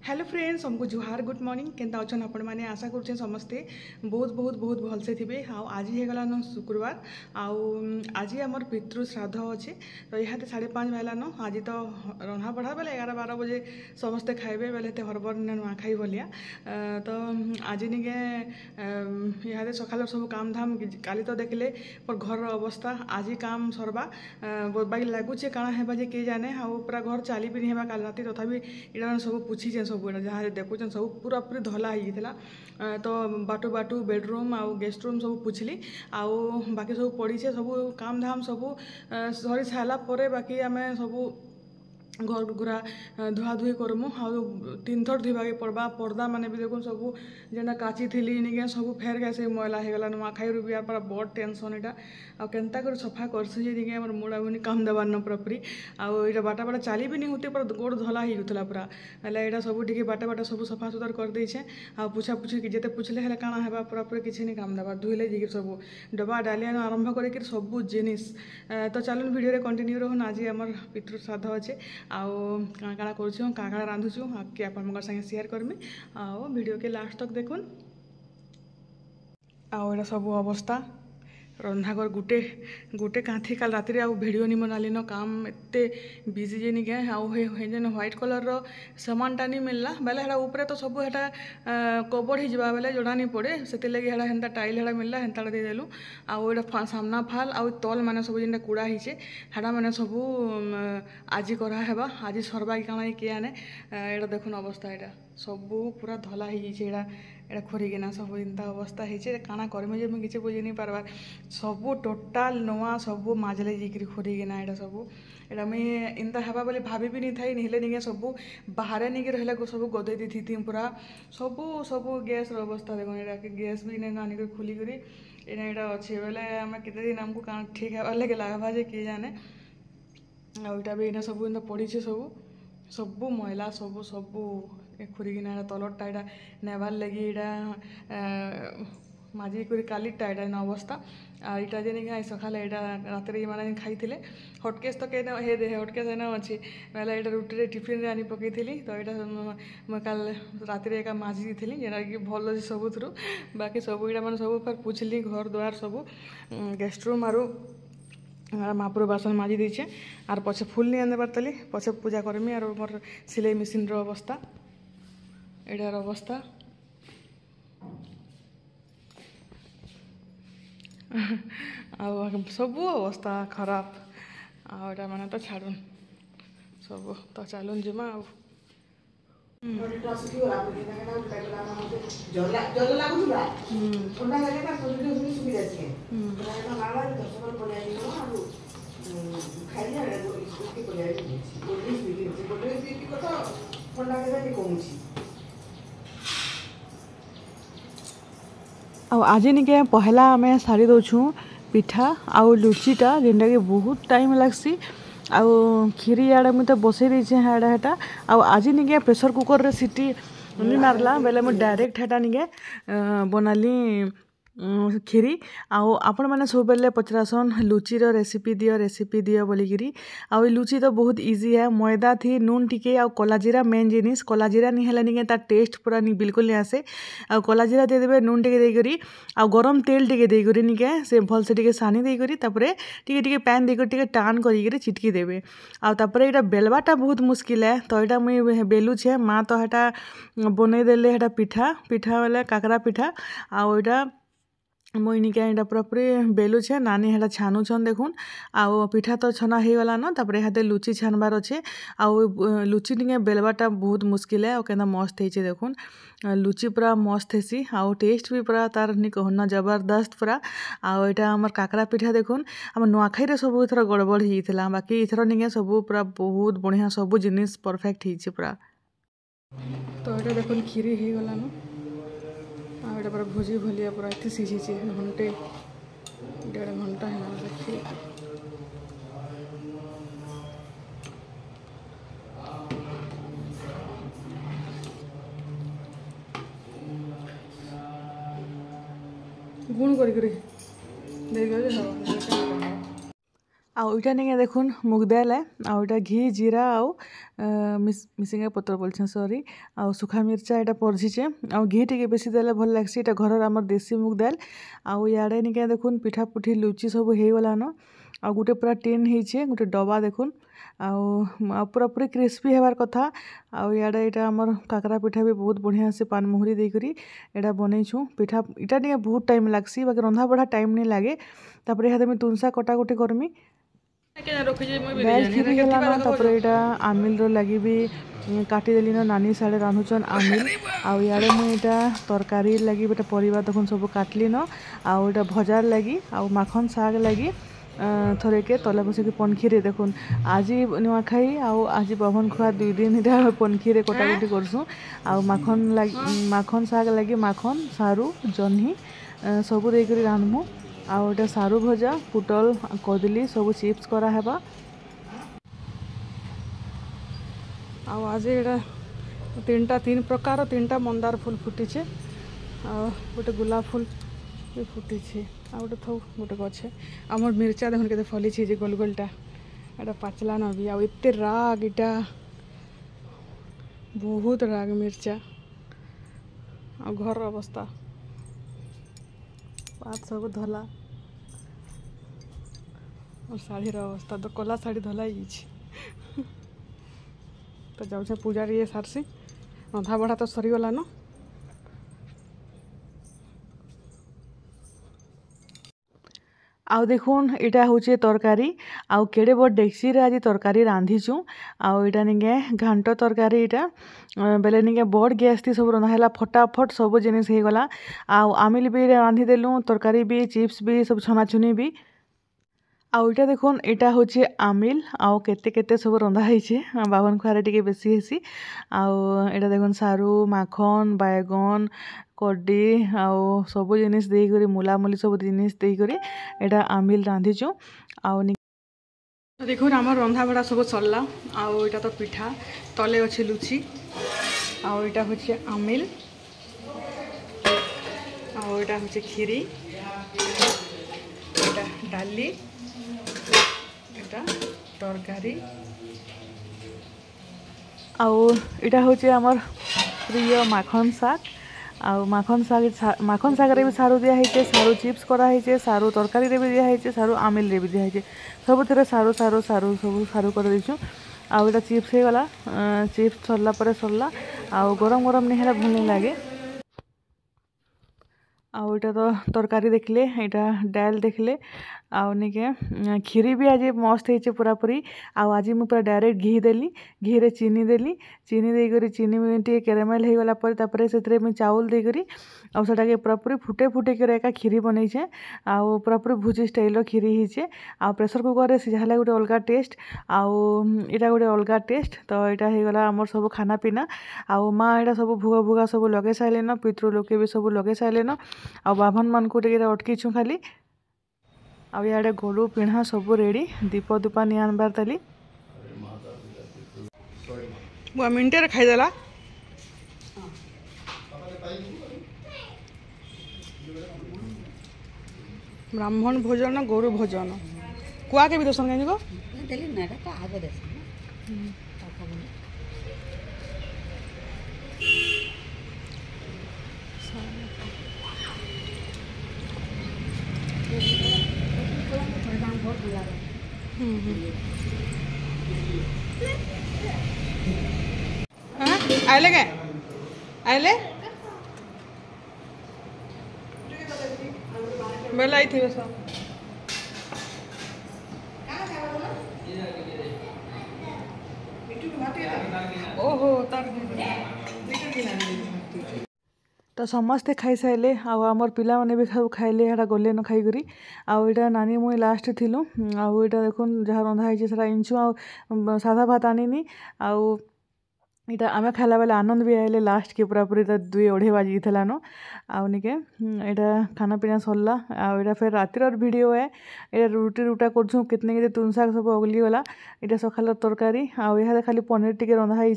Hello friends हमको जुहार good morning केन्ता अच्छन आपण मैंने आशा करुचे समस्ते बहुत बहुत बहुत भलसे थे आज होगलान शुक्रवार आज आमर पितृ श्राद्ध अच्छे तो यहाँ 5:30 बेलान आज तो रंधा बढ़ा बेले 11-12 बजे समस्ते खाइबे बेले हरबर नुआखाई भलिया तो आज निके यहाँ सकाल सब काम धाम काली तो देखले पर घर अवस्था आज काम सरबा बाकी लगुचे काଣା हेबा जे के जाने पूरा घर चली भी नहीं हेबा काल राति तथापि इटा सब पूछी सब जहाँ देखुन सब पूरा पूरी धला होता तो बाटू बाटू बेडरूम आउ गेस्ट रूम सब पूछली आउ बाकी सब पड़ी सब काम धाम सब सरी सारा बाकी आम सब घर गुरा धुआ धुई करमु आउ 3 थर धोवाके पड़वा पर्दा मैंने भी देखो सब जेना काची थी निके सब फेर गए से मैला होगला नुआखाई रू भी यार बड़ टेंशन यहाँ आ केन्ता कर सफा करसी निके मोर मुड़ा बुनी काम देवार न पूरापूरी आटा बाटा बाटा चली भी नहीं होते पूरा गोड़ धला होता पूरा है यहाँ सब टी बाटा बाटा सब सफा सुतर कर देछे आ पूछा पूछी जिते पूछले है काଣା है पूरापूरी किसी नहीं काम देवार धुले जी सब डबा डालिया आरंभ कर सब जिनिस तो चलन भिडियो कंटिन्यू रहन आज आम पितृ श्राद्ध अच्छे आउ काଣା करुँ काଣା रांधुचु कि आप संगे शेयर करमी आउ वीडियो के लास्ट तक देखुन आउ सब अवस्था रंधाघर गुटे गुटे कांथी काल राति आउ भिडियो नहीं बनालीन काम एते बिजी जे नहीं गए आउ जेन व्हाइट कलर रो सामानटा नहीं मिलला बेले हेड़ा ऊपर तो सब हेटा कवर ही जावा बेले जोड़ा नहीं पड़े से लगे हेड़ा हेन्ता टाइल हेड़ा मिलला हेन्ता दे देलु आउ एटा सामना फाल आउ तल माने सब जेनटा कूड़ा हिचे हेड़ा माने सब आज करा हेबा आज सरबा काଣା किए आने एटा देखुन अवस्था एटा सब पूरा धला ही एटा एटा खोरिकिना सब इंता अवस्था है काଣା करमे जे मुझे बुझी नहीं पार्बार सब टोटाल नुआ सब माजले जी खोरिकिना एटा सब एटा मुझे इंता हेबा बोली भाभी भी नहीं थी नहीं निके सब बाहर नहीं रहा सब गदे दी थी पूरा सब सब गैस अवस्था देखो एटा गैस भी नहीं आनिक खोलिकी एटा अच्छे बेले आम केते दिन आमको काଣା ठीक है लगे लगवा जे किए जाने आईटा भी इना सब पड़ी सब सब मैला सब सब खोरिकिना तलटा यहाँ नेबार लगी यहाँ माजी कर कालीटा यहाँ अवस्था आईटा जे नहीं सकाल यहाँ रात मैंने खाई हटकेस तो कहीं हे दे हटकेस है अच्छी बेले यहाँ रुटी टिफिन आनी पकई तो यहाँ काल रात एका माजी थी जेटा कि भल अच्छे सब थ्रू बाकी सब यहाँ मैंने सब फिर पूछली घर द्वार सब गेस्ट रूम आरु महापुर बासन माजी दीचे आर पछे फुल नहीं आने पारतली पछे पूजा करमी आर मोर सिलाई मेसीन अवस्था एटार अवस्था सब अवस्था खराब आटा मैंने तो छाड़ुन सब तो चलुन जिमा आज निके पहला आम सारी दौछू पिठा आउ लुचिटा जेनटा कि बहुत टाइम लगसी आउ खीरी याडे मुझे बसई देछे हाडा हेटा आज निके प्रेशर कुकर रे सीटी नहीं मारला बेले मुझे डायरेक्ट हेटा निके बनाली खीरी आपण मैंने सब बेले पचरासन लुचीर रेसिपी दियो बोलिकी आउ लुची तो बहुत इजी है मैदा थी नून टिके आ कलाजीरा मेन जिनिस कलाजीरा नहीं है निके तार टेस्ट पूरा नहीं बिल्कुल नहीं आसे आ कलाजीरा दे देबे नून टिके देकरी आ गरम तेल टिके देकरी निके से भल से टिके सानी देकरी तापरे टिके टिके पैन देकर टिके टान करिकरी चिटकी देबे आ तापरे एटा बेलवाटा बहुत मुश्किल है तो एटा मुई बेलुछे माँ तो हेटा बनै देले हेटा पिठा पिठा वाला काकरा पिठा आ एटा मुई निके यहाँ पूरापूरी बेलुछे नानी हेटा छानुछन देखुन आउ पिठा तो छना हो गला न तापर यहाँ लुची छानबार अच्छे आउ लुची निके बेलवाटा बहुत मुश्किल है और केना मस्त होइछे देखुन लुची पूरा मस्त हेसी आउ टेस्ट भी पूरा तार नि कहना जबरदस्त पूरा आउ एटा हमर काकरा पिठा देखुन हम नुआखाई रे सब एथर गड़बड़ होइथिला बाकी एथर निके सब पूरा बहुत बढ़िया सब जिनिस परफेक्ट होइछे पूरा तो एटा देखुन खीरी हो गला न आटा पूरा भोजी भलिया पूरा इतनी सीझी घंटे 1.5 घंटा है देखिए गुण करी आउ इटा नहीं देखुन मुग दाल है आउ इटा घी जीरा आउ मिसिंगा पत्र बोलछे सॉरी आउ सुखा मिर्चा इटा परझिचे आउ घी टिके बेसी देले भल लागसी इटा घर आमर देसी मुग दाल आउ याडे नहीं देखुन पिठा पुठी लुची सब हो गलान आउ गोटे पूरा टिन होइछे गोटे डबा देखुन आउ पूरा पूरी क्रिस्पी हेबार कथा आउ याडे इटा आमर काकरा पिठा भी बहुत बढ़िया से पान मुहुरी देकरी एटा बनैछु पिठा इटा नहीं बहुत टाइम लागसी बाकी रंधा बढ़ा टाइम नहीं लागे तापर यहाँ मुझे तुलसा कटाकुटी करमी दाल खीरी है तापर यहाँ आमिल लगी भी काटिदेली न नानी साड़े रांधुचन आमिल आउ याड़े मुझे तरकारी लगी परिवा देखुन सब काटली न आउ इटा भजार लगी आउ माखन साग लगी थोड़े के तले बस पनखीरे देखुन आज नुआखाई आउ आज पवन खुआ 2 दिन इटा पनखीरे कटाकुटी करसुँ आउ माखन साग लगी माखन सारू जह्नी सबू देकर रांधमु आउ इटा सारू भजा पुटल कदली सब चिप्स करा हेबा आउ आज इटा 3 प्रकार 3टा मंदार फूल फुटीचे आ गोटे गुलाब फूल भी फुटीचे आ गोटे थौ गोटे गछे आमर मिर्चा देखुन केते फलीचे जे गोल गोलटा एटा पाचला न भी आउ एते राग इटा बहुत राग मिर्चा आ घर अवस्था पात सब धला और शाढ़ी अवस्था तो कला शाढ़ी धला तो जाऊे पूजा ये सारसी रंधा बढ़ा तो सरीगला न आउ देखुन इटा हूँ तरकारी आउ केड़े बड़ डेक्सी आज तरकारी रांधिचु आउ इटा निके घांट तरकारी इटा बेले निके बड़ गैस थी सब रंधा है फटाफट सब जिनिस हो गला आउ आमिल भी रांधिदेलु तरकारी भी चिप्स भी सब छनाछुनी भी आउ इटा देखुन इटा हूँ आमिल आउ केते केते सब रंधा है बावन खुआरे टिके बेसी हेसी आउ इटा देखुन सारू माखन बैगन कड्डी आउ सब जिनिस देकरी मुलामुली सब जिनिस देकरी एटा आमिल रांधिचु आउ देखुन आम रंधा बड़ा सब सरला आउ इटा तो पिठा तले अच्छे लुची आउ इटा हूँ आमिल आउ इटा हूँ खीरी इटा डाली तरकारी आउ इटा हूँ आमर प्रिय माखन साग आउ माखन साग रे भी सारू दिया सारू चिप्स कराई सारू तरकारी रे भी दिया सारू आमिल रे भी दिया सब सारू सारू सारू सब सारू कर देचु आउ इटा चिप्स हो गला चिप्स सरला पर सरला आउ गरम गरम नहीं है भल नहीं लगे आउ इटा तो तरकारी देखले इटा डाल देखले आउ निके खीरी भी आज मस्त है पूरा पूरी आउ आज मुझे पूरा डायरेक्ट घी देली घी रे चीनी देली चीनी देकर चीनी टे कैरामेल हो गला पर से चाउल देकर आउ सेटा के पूरा पूरी फुटे फुटे कर एका खीरी बनईछे आउ पूरा पूरी भुजी स्टाइल खीरी होइछे आउ प्रेशर कुकर रे सिझाला गोटे अलगा टेस्ट आउ इटा गोटे अलगा टेस्ट तो इटा हो गला हमर सब खाना पीना आउ माँ इटा सब भुगा भुगा सब लगे साइलेन पितृ लोके भी सब लगे साइलेन आउ बाभन मान को टिके अटकीछु खाली आउ याडे गोलू पिढ़ा सब रेडी दीप दुपा नि आनबार ताली बुआ मिनटे रे खाइदेला ब्राह्मण भोजन गोरु भोजन कुआ के भी दर्शन कहीं को आइले के आइले बेला आई थी सब ओहो तो समस्ते खाई सारे आमर पिला माने भी सब खाइले हेटा गले न खाई आउ इटा नानी मुई लास्ट थिलु आउ इटा देखुन जहाँ रंधा है इंचु आउ सादा भात आनीनी आउ इटा आम खाला बेले आनंद भी आइले लास्ट के पूरापूरी 2-2:30 बाजी नो आउ निके यहाँ खाना पीना सरला आउ फिर रातिर वीडियो है ये रुटी रुटा कर कितने के तुन शाग सब अगली गला यहाँ सकाल तरकारी आउ यहाँ खाली पनीर टी रंधा है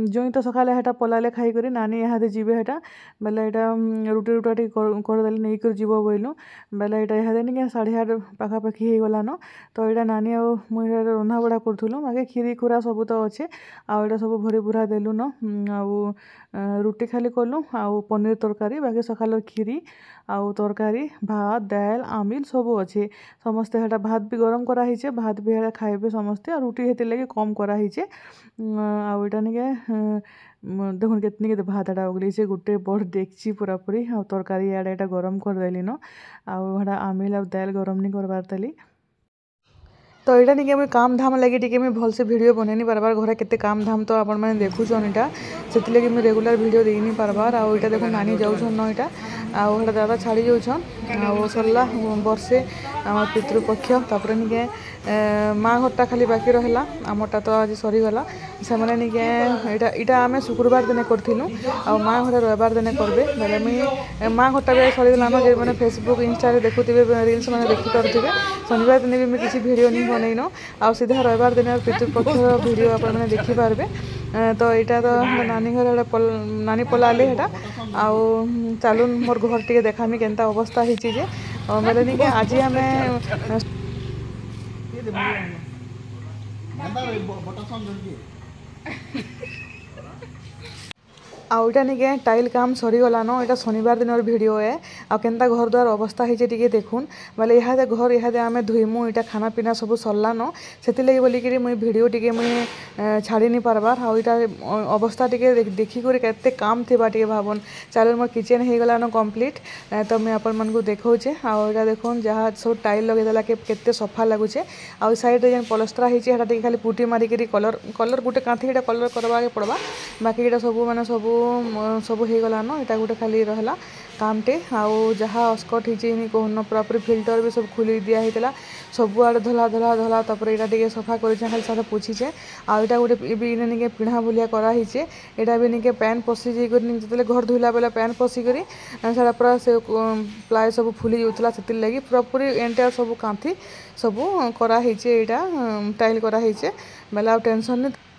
जो तो सकाले हेटा पलाले खाई करी नानी यहाँ जीवे हेटा बेले यहाँ रुटी रुटा टी करदे नहीं कर जीव बोलू बेले यहाँ नहीं 8:30 पाखापाखि हो गलान तो यहाँ नानी आउ मुझे रंधा बढ़ा करूँ बाकी खीरी खुरा सब तो अच्छे आउ सब भरी भुरा देलु न आउ रुटी खाली कलु आउ पनीर तरकारी बाकी सकाल खीरी आउ तरकारी भात दाल आमिल सब अच्छे समस्ते हेटा भात भी गरम कराई भात भी हेटा खाइबे समस्ते रुटी हेती लगे कम कराई आउ इटा निके देखुन कितनी के भात एटा उगली गोटे बड़ देखची पूरापूरी आउ तरकारी इे गरम करदेली न आउ हेटा आमिल आउ दाल गरम नहीं करबार तली तो यहाँ नहीं मुझे काम धाम लगे टी मुझे भलसे वीडियो बनई पार्बार घर के काम धाम तो आपण मैंने देखुन यहाँ से लगे मुझे रेगुलर वीडियो दे नहीं पार्बार आउ यहाँ देखो नानी जाऊन यहाँ आउ दादा छाड़ी जाऊन आउ सरला वर्षे आम पितृपक्ष तापर निके माँ घरटा खाली बाकी रहा आमटा तो आज सरीगला से मैंने इटा आम शुक्रवार दिन करूँ आ माँ घर रविवार दिन करबे बेले मुझे माँ घरटा भी सरीगला मैंने फेसबुक इंस्टा देखुवे रील्स मैंने देखिपे शनिवार दिन भी मुझे किसी वीडियो नहीं बनईन आ सीधा रविवार दिन पितृपक्ष वीडियो आपने देखिपारे तो यहाँ तो नानी घर नानी पलाली हेटा आउ चलून मोर घर टे देखामी केनता अवस्था होती बोले नहीं कि आज आम आउ इटा निके टाइल काम सरीगलान यहाँ शनिवार दिन वीडियो है आ केनता घर द्वार अवस्था होती देखुन बोले यहाँ घर यहाँ आम धुईमु यहाँ खाना पीना सब सरलान से बोलिक मुझे वीडियो टी मुझे छाड़ी नहीं पार्बार आउ यहाँ अवस्था टी देखिक केते काम थी टे भावन चलो मोर किचेन हो गलान कंप्लीट तो मुझे आपण मानक देखौचे आउ यहाँ देखुन जहाँ सब टाइल लगेदेला केते सफा लगुचे आउ साइड में पलस्त्रा होती खाली पुटी मारिक कलर कलर गोटे कांथी कलर करवा पड़वा बाकी यहाँ सब मैंने सब हो गलान यहाँ गोटे खाली रहा कामटे आउ जहाँ अस्कट होनी कहून पूरापूरी फिल्टर भी सब खोली दिया सब आड़े धला धला धला तापर यहाँ टे सफा कर खाली सारा पोछीचे आउ यहाँ गोटे भी निके पिढ़ा भलिया कराई यहाँ भी निके पैन पशि जो घर धोला बेला पैन पशिक सारा पूरा से प्लाय सब फुली जाऊला से लगी पूरापूरी एंटायर सब कांथी सब कराई यहाँ टाइल कराई बेले आ टेंशन नहीं।